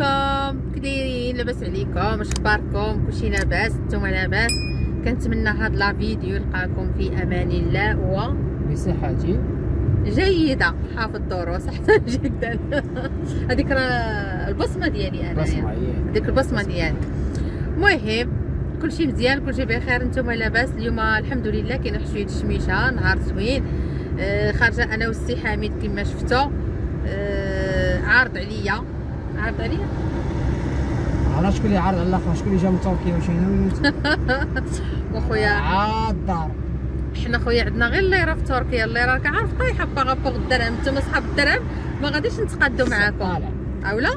عليكم، كدايرين؟ لاباس عليكم؟ اش اخباركم؟ كلشي لاباس؟ نتوما لاباس؟ كنتمنى هاد لا فيديو يلقاكم في امان الله بصحة جيده، حافظ الدروس احسن جدا. هذيك راه البصمه ديالي انا، هذيك البصمه ديالي. المهم كلشي مزيان، كلشي بخير، نتوما لاباس؟ اليوم الحمد لله كاين شويه الشميشه، نهار زوين. خارجه انا والسي حميد كما شفتوا. عارض عليا على شكون اللي عارض على الاخر؟ شكون اللي جا من تركيا وشي هنا وخويا عالدار. حنا خويا عندنا غير الليره في تركيا، الليره راك عارف طايحه باغا بوغ الدرهم. نتوما صحاب الدرهم ما غاديش نتقادوا معاكم، اولا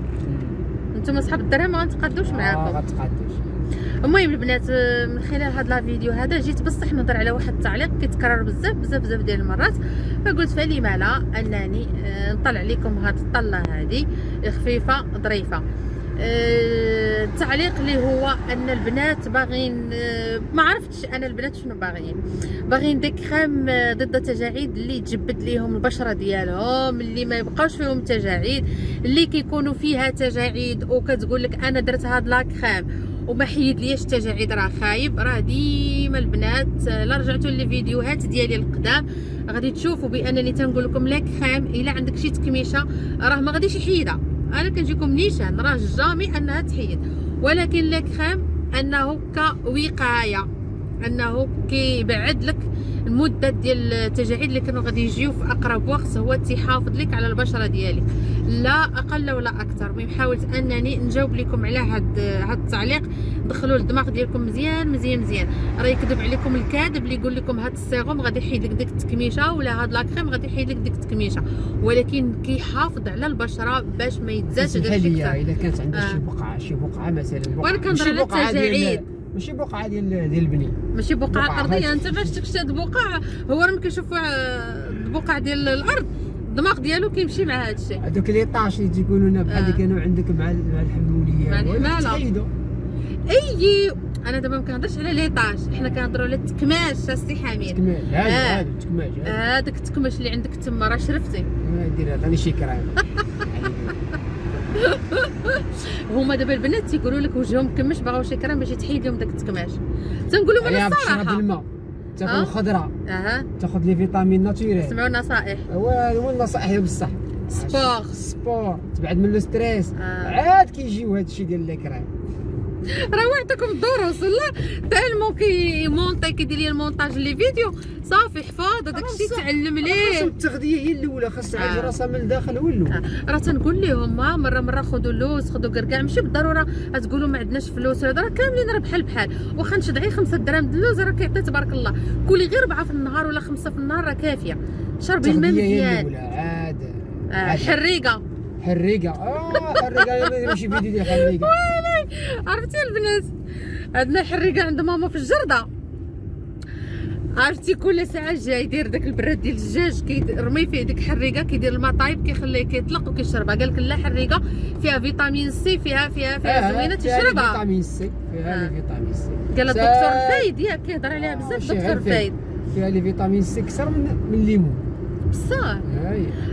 نتوما صحاب الدرهم ما غنتقادوش معاكم. غتقادوش. المهم البنات، من خلال هذا لا فيديو هذا جيت بصح نهضر على واحد التعليق كيتكرر بزاف ديال المرات، فقلت فلما لا انني نطلع لكم هذه الطله هذه خفيفه ظريفه. التعليق اللي هو ان البنات باغين، ما عرفتش انا البنات شنو باغين ديك خام ضد التجاعيد اللي تجبد ليهم البشره ديالهم، اللي ما يبقاوش فيهم تجاعيد، اللي كيكونوا فيها تجاعيد وكتقول لك انا درت هاد لاك خام وما حيد ليش التجاعيد، راه خايب. راه ديما البنات لا رجعتوا للفيديوهات ديالي القدام غادي تشوفوا بانني تنقول لكم لاك خام الا عندك شي تكميشه راه ما غاديش يحيدها. انا كنجيكم نيشان راه جامي انها تحيد، ولكن لاك خام انه كوقايه، انه كيبعد لك المده ديال التجاعيد اللي كانوا غادي يجيو في اقرب وقت، هو تيحافظ لك على البشره ديالك لا اقل ولا اكثر. المهم حاولت انني نجاوب لكم على هاد التعليق، دخلوا الدماغ ديالكم مزيان. راه يكذب عليكم الكاذب اللي يقول لكم هاد السيروم غادي يحيد لك ديك التكميشه ولا هاد لاكريم غادي يحيد لك ديك التكميشه، ولكن كيحافظ على البشره باش ما يتزادش داك الشيء اكثر. الا كانت عندها شي بقعه مثلا، وانا كنهضر على التجاعيد، ماشي بقعه ديال البني، ماشي بقعه ارضيه. انت باش تكشف هاد البقع، هو راه كيشوف البقع ديال الارض الدماغ ديالو كيمشي مع هذا الشيء. هذوك لي طاش اللي تيقولوا لنا بحال اللي كانوا عندك مع الحموليه مع الحماله. اي انا دابا ما كنهضرش على لي طاش، حنا كنهضروا على التكماش السي حميد. هذا التكماش، هذاك التكماش اللي عندك تما راه شرفتي. دير عطيني شي كريم. هما دابا البنات تيقولوا لك وجههم مكمش بغاو شي كريم باش يتحيد لهم داك التكماش. تنقول لهم انا الصراحه بالماء، تاكل الخضره، تاخذ لي فيتامين ناتوريل. سمعوا النصائح. هو النصائح بصح. سبور تبعد من الستريس. عاد كيجيو هادشي ديال لي كريم. راه وعدتكم الدروس والله، تالمون كيمونطي كيدير لي المونتاج لي فيديو صافي حفاظ داك الشيء تعلم ليه. التغذيه هي الاولى، خاصها تعالج راسها من الداخل هو الاول. راه تنقول لهم مره خذوا اللوز، خذوا كركاع، ماشي بالضروره تقولوا ما عندناش فلوس، هذا راه كاملين راه بحال واخا نشد 5 دراهم د اللوز راه كيعطي تبارك الله. كلي غير 4 في النهار ولا 5 في النهار راه كافيه. شربي الماء مزيان. حريقه ماشي فيديو ديال حريقه. عرفتي البنات، عندنا حريقه عند ماما في الجرده، عرفتي كل ساعه جاي يدير داك البراد ديال الدجاج كيرمي فيه ديك حريقه، كيدير الماء طايب كيخليه كيطلق وكيشربها. قال لك لا حريقه فيها فيتامين سي، فيها زوينه تشربها. فيتامين سي، فيها لي فيتامين سي. قال الدكتور فايد ياك كيهضر عليها بزاف الدكتور فايد. فيها لي فيتامين سي اكثر من الليمون بصح.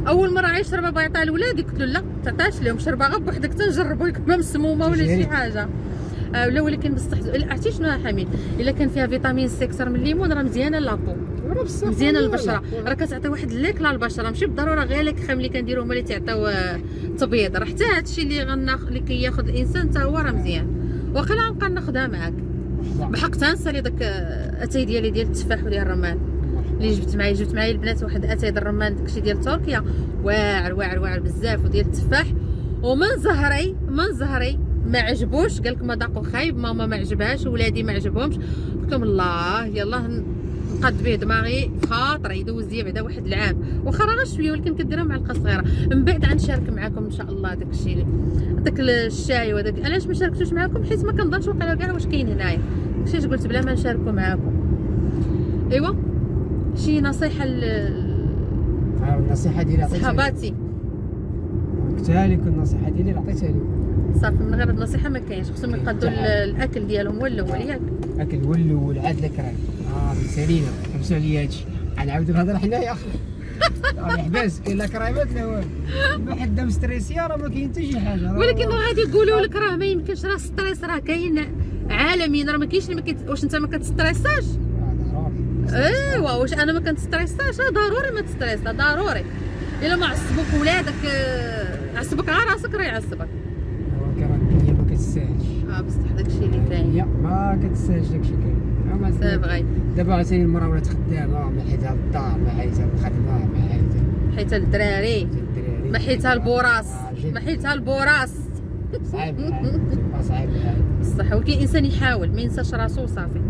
اول مره يشربها بغا يعطيها لولادي قلت له لا تعطاش لهم، شربها غير بوحدك تنجربوا يكون مسمومه ولا شي حاجه. لا ولكن بصح عرفتي شنو يا حميد، الا كان فيها فيتامين سي اكثر من الليمون راه مزيانه لابو، مزيانه للبشره، راه كتعطي واحد الليك للبشره، ماشي بالضروره غير لك خام اللي كنديروا هما اللي تيعطيو تبييض، راه حتى هادشي اللي كياخذ الانسان حتى هو راه مزيان. واقيلا نبقى ناخذها معاك بحق. تنسى لي داك اتاي ديالي ديال التفاح وديال الرمان اللي جبت معايا البنات، واحد اتاي ديال الرمان داكشي ديال تركيا واعر بزاف، وديال التفاح. ومن زهري ما عجبوش، قالك مذاقو خايب، ماما ما عجبهاش، ولادي ما عجبهمش. قلت لهم الله يلاه نقد به دماغي في خاطري، يدوز ليا بعدا واحد العام، واخا راه غير شويه ولكن كديرها معلقه صغيره. من بعد غنشارك معكم ان شاء الله داك الشيء، داك الشاي وداك. علاش ما شاركتوش معكم؟ حيت ما كنظنش وقع كاع واش كاين هنايا، داكشي قلت بلا ما نشاركو معكم. ايوا شي نصيحه النصيحه ديالي صحاباتي، قلت لك النصيحه ديالي عطيتها لك صافي. من غير النصيحه ما كاينش، خصهم يقادوا الاكل ديالهم هو الاول ياك. اكل هو الاول، عاد الكريم. سالينا حبسوا عليا هادشي، غنعاودو نهضر حنايا. يحبس كاين لا كريمات لا والو. ما حدا مستريسي راه ما كاين حتى شي حاجه. ولكن غادي يقولوا لك راه ما يمكنش، راه ستريس راه كاين عالميا، راه ما كاينش اللي واش انت ما كتستريساش؟ ايوا واش انا ما كنتستريساش؟ ضروري ما تستريس، ضروري. الا ما عصبوك ولادك عصبك على راسك راه يعصبك. راه الدنيا ما كتساهلش. بصح داكشي اللي كاين ما كتساهلش داكشي كاين. سي فغي. دابا عاوتاني المرا ولات خدامه، ما حيتها الدار، ما حيتها الخدمه، ما حيتها الدراري، ما حيتها البوراس، ما حيتها البوراس. صعيب صعيب بصح ولكن الانسان يحاول ما ينساش راسو وصافي،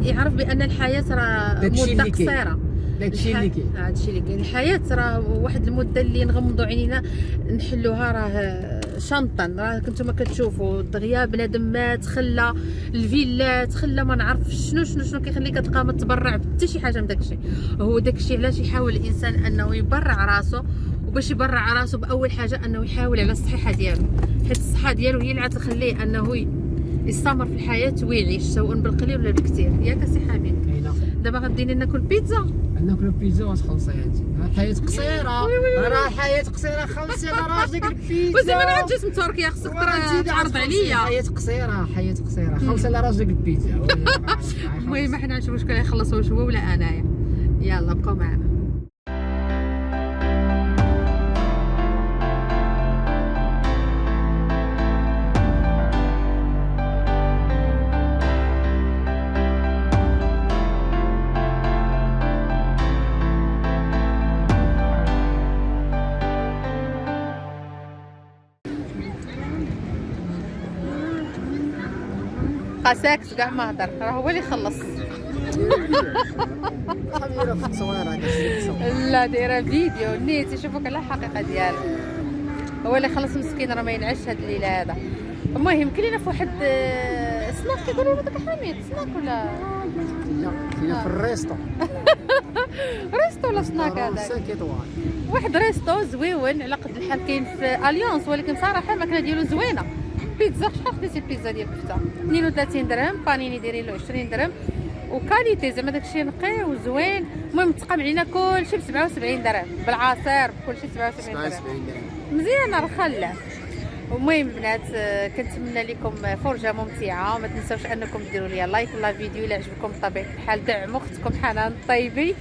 يعرف بان الحياه راه مده قصيره. داكشي اللي كاين، هادشي اللي كاين. الحياه راه واحد المده اللي نغمضوا عينينا نحلوها راه شنطا. راه كنتوما كتشوفوا دغيا بنادم مات خلى الفيلات، خلى ما نعرف شنو كيخليك تبقى ما تبرع حتى شي حاجه من داكشي. هو داكشي علاش يحاول الانسان انه يبرع راسو، وباش يبرع راسو باول حاجه انه يحاول على الصحه ديالو، حيت الصحه ديالو هي اللي غتخليه انه يستمر في الحياه ويعيش سواء بالقليل ولا بالكثير. ياك سي حبيبي؟ دابا غاديين ناكل بيتزا. ناكلو بيتزا وتخلصي هادي. الحياة قصيرة، راه الحياة قصيرة. خلصي على راسك البيتزا. وزعما انا جيت من تركيا خصك تعرض عليا. حياة قصيرة، حياة قصيرة. خلصي على راسك البيتزا. المهم حنا نشوفوا شكون يخلصوا واش هو ولا انايا. يلا بقاو معنا. ساكت كاع ما هضر، راه هو اللي خلص. خميرة في التصوير. لا دايره فيديو نيت يشوفوك على الحقيقه ديالو. هو اللي خلص مسكين، راه ما ينعش هاد الليله هذا. المهم كلينا في واحد سناك كيقولوا له داك حميد سناك ولا لا كاينه في الريستو. ريستو ولا سناك هذاك؟ واحد ريستو زويون على قد الحال، كاين في اليونس، ولكن صراحه الماكله ديالو زوينه. بيتزا شحال خديتي البيتزا ديال الكفته؟ 32 درهم، بانيني دايرين له 20 درهم، وكاليتي زعما داكشي نقي وزوين. المهم تقام علينا كلشي ب 77 درهم، بالعصير بكلشي 77 درهم. مزيانه رخله. المهم البنات كنتمنى لكم فرجه ممتعه، وما تنساوش انكم ديروا لي لايك للفيديو الا عجبكم بطبيعه الحال. دعموا اختكم حنان الطيبي،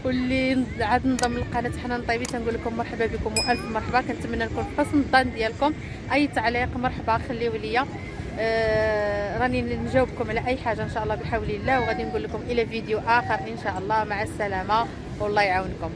واللي عاد نضم لقناه حنان الطيبي تنقول لكم مرحبا بكم والف مرحبا. كنتمنى نكون في حسن الظن ديالكم. اي تعليق مرحبا خليوه ليا، راني نجاوبكم على اي حاجه ان شاء الله بحول الله. وغادي نقول لكم الى فيديو اخر ان شاء الله. مع السلامه والله يعاونكم.